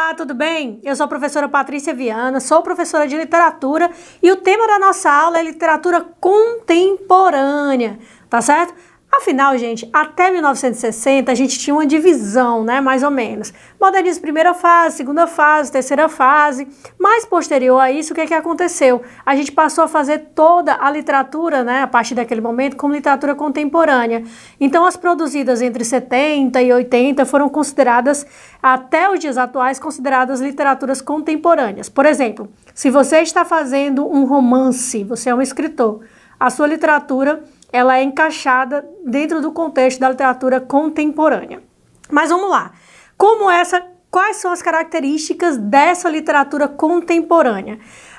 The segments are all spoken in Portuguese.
Olá, tudo bem? Eu sou a professora Patrícia Viana, sou professora de literatura e o tema da nossa aula é literatura contemporânea, tá certo? Afinal, gente, até 1960 a gente tinha uma divisão, né, mais ou menos. Modernismo primeira fase, segunda fase, terceira fase. Mais posterior a isso, o que é que aconteceu? A gente passou a fazer toda a literatura, né, a partir daquele momento, como literatura contemporânea. Então, as produzidas entre 70 e 80 foram consideradas, até os dias atuais, consideradas literaturas contemporâneas. Por exemplo, se você está fazendo um romance, você é um escritor, a sua literatura ela é encaixada dentro do contexto da literatura contemporânea. Mas vamos lá. Quais são as características dessa literatura contemporânea?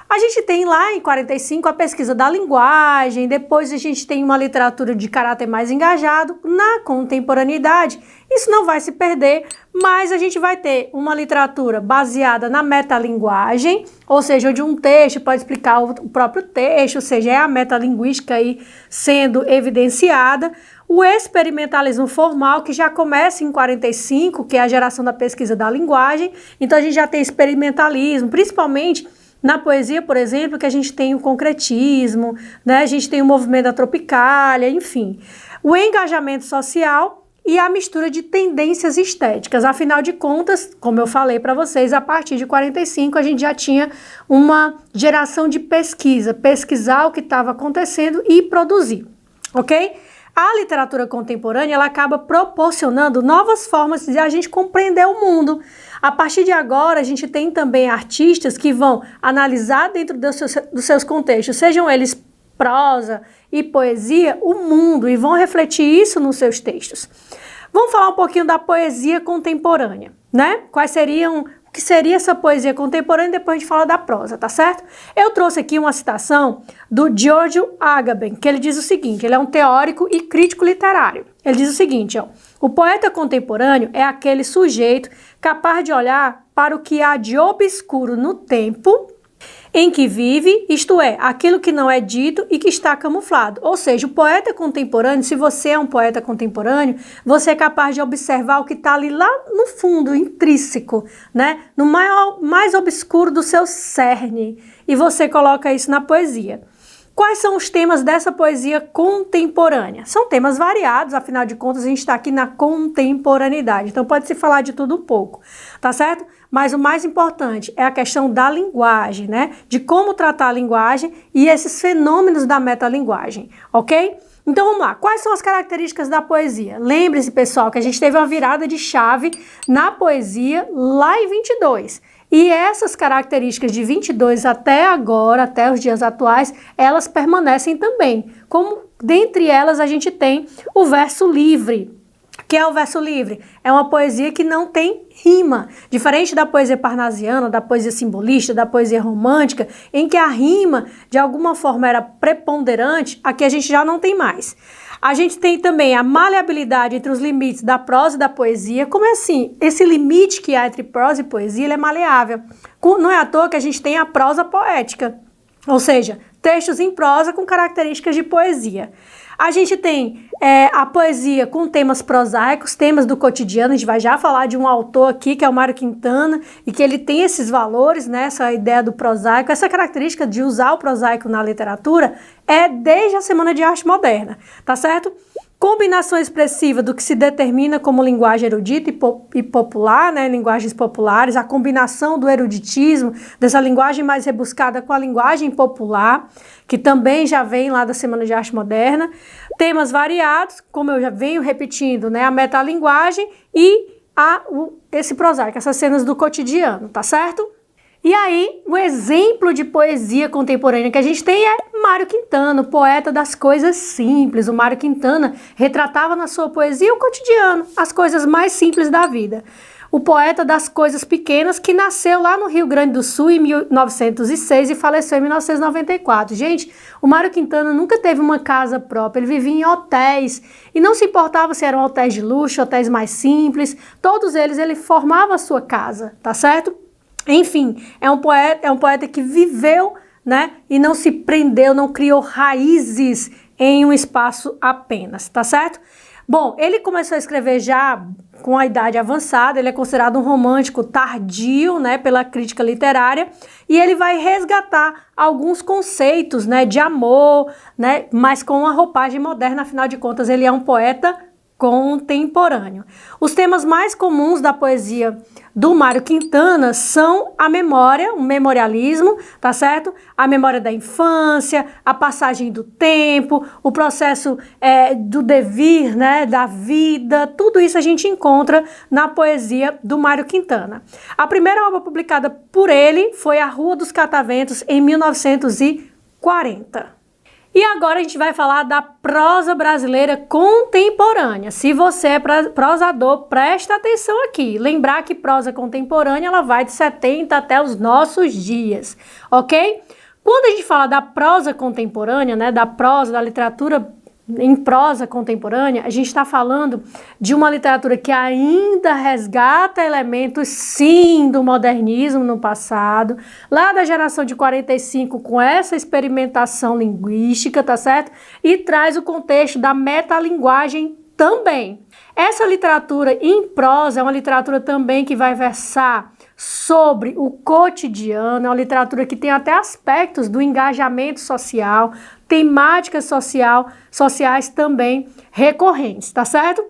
A gente tem lá em 45 a pesquisa da linguagem, depois a gente tem uma literatura de caráter mais engajado na contemporaneidade. Isso não vai se perder, mas a gente vai ter uma literatura baseada na metalinguagem, ou seja, onde um texto pode explicar o próprio texto, ou seja, é a metalinguística aí sendo evidenciada. O experimentalismo formal, que já começa em 45, que é a geração da pesquisa da linguagem. Então a gente já tem experimentalismo, principalmente na poesia, por exemplo, que a gente tem o concretismo, né? A gente tem o movimento da tropicália, enfim. O engajamento social e a mistura de tendências estéticas. Afinal de contas, como eu falei para vocês, a partir de 45 a gente já tinha uma geração de pesquisa, pesquisar o que estava acontecendo e produzir, ok? A literatura contemporânea, ela acaba proporcionando novas formas de a gente compreender o mundo. A partir de agora, a gente tem também artistas que vão analisar dentro dos seus contextos, sejam eles prosa e poesia, o mundo, e vão refletir isso nos seus textos. Vamos falar um pouquinho da poesia contemporânea, né? O que seria essa poesia contemporânea, depois a gente fala da prosa, tá certo? Eu trouxe aqui uma citação do Giorgio Agamben, que ele diz o seguinte, ele é um teórico e crítico literário. Ele diz o seguinte, ó, o poeta contemporâneo é aquele sujeito capaz de olhar para o que há de obscuro no tempo em que vive, isto é, aquilo que não é dito e que está camuflado. Ou seja, o poeta contemporâneo, se você é um poeta contemporâneo, você é capaz de observar o que está ali lá no fundo, intrínseco, né? No mais obscuro do seu cerne. E você coloca isso na poesia. Quais são os temas dessa poesia contemporânea? São temas variados, afinal de contas a gente está aqui na contemporaneidade, então pode se falar de tudo um pouco, tá certo? Mas o mais importante é a questão da linguagem, né? De como tratar a linguagem e esses fenômenos da metalinguagem, ok? Então vamos lá, quais são as características da poesia? Lembre-se, pessoal, que a gente teve uma virada de chave na poesia lá em 22. E essas características de 22 até agora, até os dias atuais, elas permanecem também. Como dentre elas a gente tem o verso livre. O que é o verso livre? É uma poesia que não tem rima. Diferente da poesia parnasiana, da poesia simbolista, da poesia romântica, em que a rima de alguma forma era preponderante, aqui a gente já não tem mais. A gente tem também a maleabilidade entre os limites da prosa e da poesia. Como é assim? Esse limite que há entre prosa e poesia, ele é maleável. Não é à toa que a gente tem a prosa poética, ou seja, textos em prosa com características de poesia. A gente tem a poesia com temas prosaicos, temas do cotidiano. A gente vai já falar de um autor aqui, que é o Mário Quintana, e que ele tem esses valores, né, essa ideia do prosaico, essa característica de usar o prosaico na literatura é desde a Semana de Arte Moderna, tá certo? Combinação expressiva do que se determina como linguagem erudita e popular, né, linguagens populares, a combinação do eruditismo, dessa linguagem mais rebuscada com a linguagem popular, que também já vem lá da Semana de Arte Moderna, temas variados, como eu já venho repetindo, né, a metalinguagem e esse prosaico, essas cenas do cotidiano, tá certo? E aí, o exemplo de poesia contemporânea que a gente tem é Mário Quintana, o poeta das coisas simples. O Mário Quintana retratava na sua poesia o cotidiano, as coisas mais simples da vida. O poeta das coisas pequenas que nasceu lá no Rio Grande do Sul em 1906 e faleceu em 1994. Gente, o Mário Quintana nunca teve uma casa própria, ele vivia em hotéis e não se importava se eram hotéis de luxo, hotéis mais simples, todos eles ele formava a sua casa, tá certo? Enfim, é um poeta que viveu, né, e não se prendeu, não criou raízes em um espaço apenas, tá certo? Bom, ele começou a escrever já com a idade avançada, ele é considerado um romântico tardio, né, pela crítica literária, e ele vai resgatar alguns conceitos, né, de amor, né, mas com uma roupagem moderna, afinal de contas ele é um poeta contemporâneo. Os temas mais comuns da poesia do Mário Quintana são a memória, o memorialismo, tá certo? A memória da infância, a passagem do tempo, o processo do devir, né, da vida, tudo isso a gente encontra na poesia do Mário Quintana. A primeira obra publicada por ele foi A Rua dos Cataventos, em 1940. E agora a gente vai falar da prosa brasileira contemporânea. Se você é prosador, presta atenção aqui. Lembrar que prosa contemporânea ela vai de 70 até os nossos dias, ok? Quando a gente fala da prosa contemporânea, né, da prosa, da literatura em prosa contemporânea, a gente está falando de uma literatura que ainda resgata elementos, sim, do modernismo no passado, lá da geração de 45, com essa experimentação linguística, tá certo? E traz o contexto da metalinguagem também. Essa literatura em prosa é uma literatura também que vai versar sobre o cotidiano, é uma literatura que tem até aspectos do engajamento social, temáticas sociais também recorrentes, tá certo?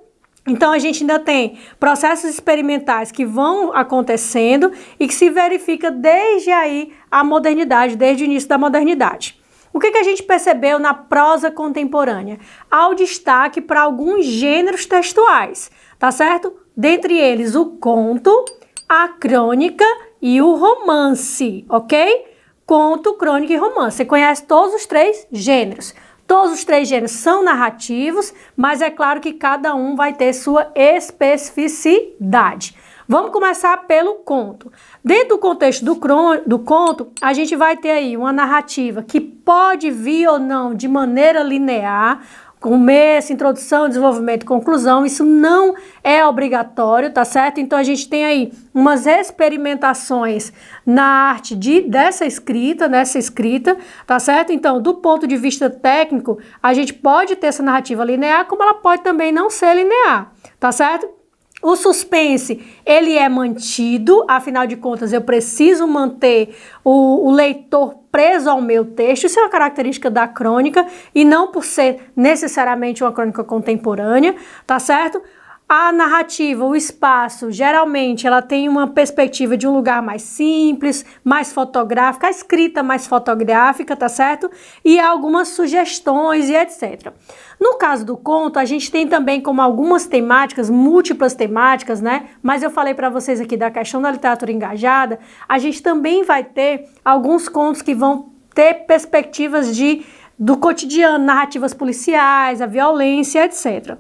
Então a gente ainda tem processos experimentais que vão acontecendo e que se verifica desde aí a modernidade, desde o início da modernidade. O que a gente percebeu na prosa contemporânea? Há o destaque para alguns gêneros textuais, tá certo? Dentre eles o conto, a crônica e o romance, ok? Conto, crônica e romance. Você conhece todos os três gêneros. Todos os três gêneros são narrativos, mas é claro que cada um vai ter sua especificidade. Vamos começar pelo conto. Dentro do contexto do conto, a gente vai ter aí uma narrativa que pode vir ou não de maneira linear, começo, introdução, desenvolvimento, conclusão, isso não é obrigatório, tá certo? Então a gente tem aí umas experimentações na arte nessa escrita, tá certo? Então, do ponto de vista técnico, a gente pode ter essa narrativa linear, como ela pode também não ser linear, tá certo? O suspense, ele é mantido, afinal de contas, eu preciso manter o leitor preso ao meu texto. Isso é uma característica da crônica e não por ser necessariamente uma crônica contemporânea, tá certo? A narrativa, o espaço, geralmente ela tem uma perspectiva de um lugar mais simples, mais fotográfica, a escrita mais fotográfica, tá certo? E algumas sugestões e etc. No caso do conto, a gente tem também como algumas temáticas, múltiplas temáticas, né? Mas eu falei para vocês aqui da questão da literatura engajada, a gente também vai ter alguns contos que vão ter perspectivas do cotidiano, narrativas policiais, a violência, etc.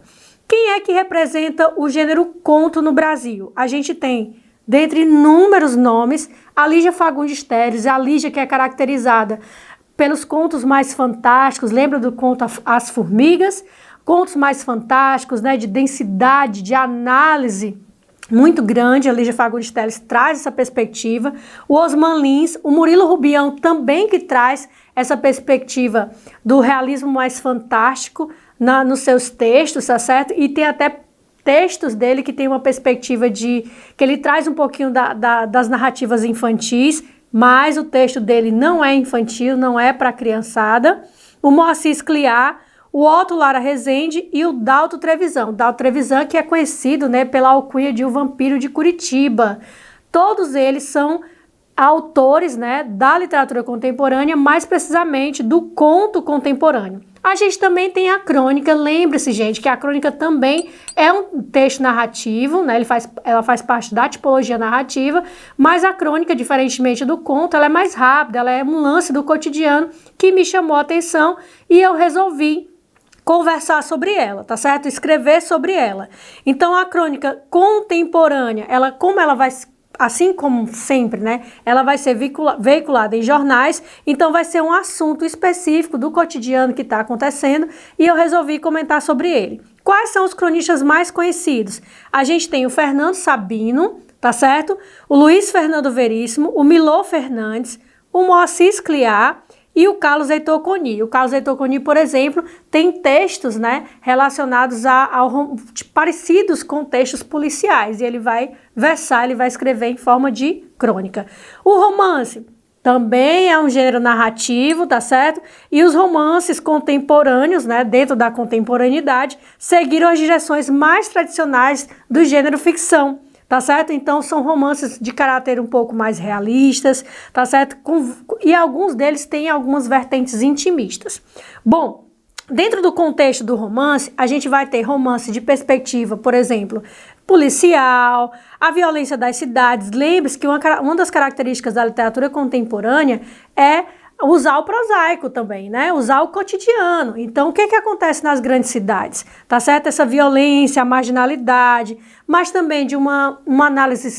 Quem é que representa o gênero conto no Brasil? A gente tem, dentre inúmeros nomes, a Lígia Fagundes Telles, a Lígia que é caracterizada pelos contos mais fantásticos, lembra do conto As Formigas? Contos mais fantásticos, né, de densidade, de análise muito grande, a Lígia Fagundes Telles traz essa perspectiva. O Osman Lins, o Murilo Rubião também que traz essa perspectiva do realismo mais fantástico nos seus textos, tá certo? E tem até textos dele que tem uma perspectiva que ele traz um pouquinho das narrativas infantis, mas o texto dele não é infantil, não é para criançada. O Moacir Scliar, o Otto Lara Rezende e o Dalto Trevisan. O Dalto Trevisan que é conhecido, né, pela alcunha de O Vampiro de Curitiba. Todos eles são autores, né, da literatura contemporânea, mais precisamente do conto contemporâneo. A gente também tem a crônica, lembre-se, gente, que a crônica também é um texto narrativo, né? Ela faz parte da tipologia narrativa, mas a crônica, diferentemente do conto, ela é mais rápida, ela é um lance do cotidiano que me chamou a atenção e eu resolvi conversar sobre ela, tá certo? Escrever sobre ela. Então, a crônica contemporânea, como ela vai, assim como sempre, né, ela vai ser veiculada em jornais, então vai ser um assunto específico do cotidiano que está acontecendo e eu resolvi comentar sobre ele. Quais são os cronistas mais conhecidos? A gente tem o Fernando Sabino, tá certo? O Luiz Fernando Veríssimo, o Milor Fernandes, o Moacir Scliar e o Carlos Heitor Coni. O Carlos Heitor Coni, por exemplo, tem textos, né, relacionados parecidos com textos policiais, e ele vai versar, ele vai escrever em forma de crônica. O romance também é um gênero narrativo, tá certo? E os romances contemporâneos, né, dentro da contemporaneidade, seguiram as direções mais tradicionais do gênero ficção, tá certo? Então são romances de caráter um pouco mais realistas, tá certo? E alguns deles têm algumas vertentes intimistas. Bom, dentro do contexto do romance, a gente vai ter romance de perspectiva, por exemplo, policial, a violência das cidades. Lembre-se que uma das características da literatura contemporânea é usar o prosaico também, né? Usar o cotidiano. Então, o que acontece nas grandes cidades? Tá certo? Essa violência, a marginalidade, mas também de uma análise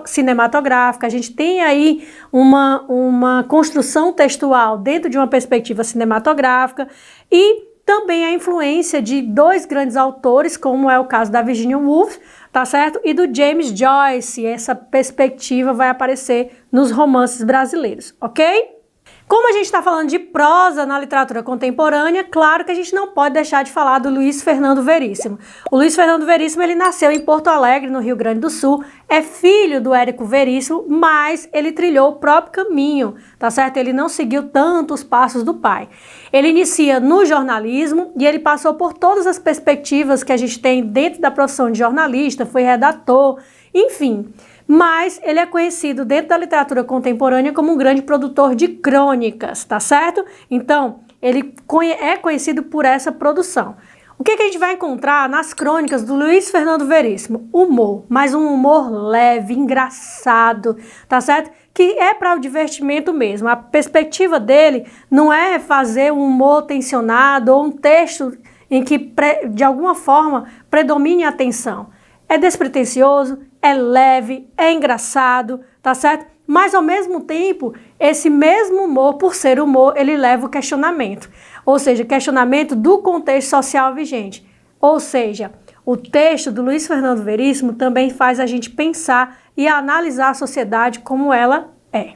cinematográfica. A gente tem aí uma construção textual dentro de uma perspectiva cinematográfica e também a influência de dois grandes autores, como é o caso da Virginia Woolf, tá certo? E do James Joyce. Essa perspectiva vai aparecer nos romances brasileiros, ok? Como a gente está falando de prosa na literatura contemporânea, claro que a gente não pode deixar de falar do Luiz Fernando Veríssimo. O Luiz Fernando Veríssimo, ele nasceu em Porto Alegre, no Rio Grande do Sul, é filho do Érico Veríssimo, mas ele trilhou o próprio caminho, tá certo? Ele não seguiu tanto os passos do pai. Ele inicia no jornalismo e ele passou por todas as perspectivas que a gente tem dentro da profissão de jornalista, foi redator, enfim. Mas ele é conhecido dentro da literatura contemporânea como um grande produtor de crônicas, tá certo? Então, ele é conhecido por essa produção. O que a gente vai encontrar nas crônicas do Luiz Fernando Veríssimo? Humor, mas um humor leve, engraçado, tá certo? Que é para o divertimento mesmo. A perspectiva dele não é fazer um humor tensionado ou um texto em que, de alguma forma, predomine a tensão. É despretensioso, é leve, é engraçado, tá certo? Mas, ao mesmo tempo, esse mesmo humor, por ser humor, ele leva o questionamento. Ou seja, questionamento do contexto social vigente. Ou seja, o texto do Luiz Fernando Veríssimo também faz a gente pensar e analisar a sociedade como ela é.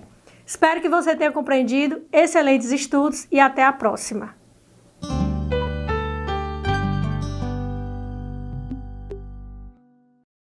Espero que você tenha compreendido. Excelentes estudos e até a próxima.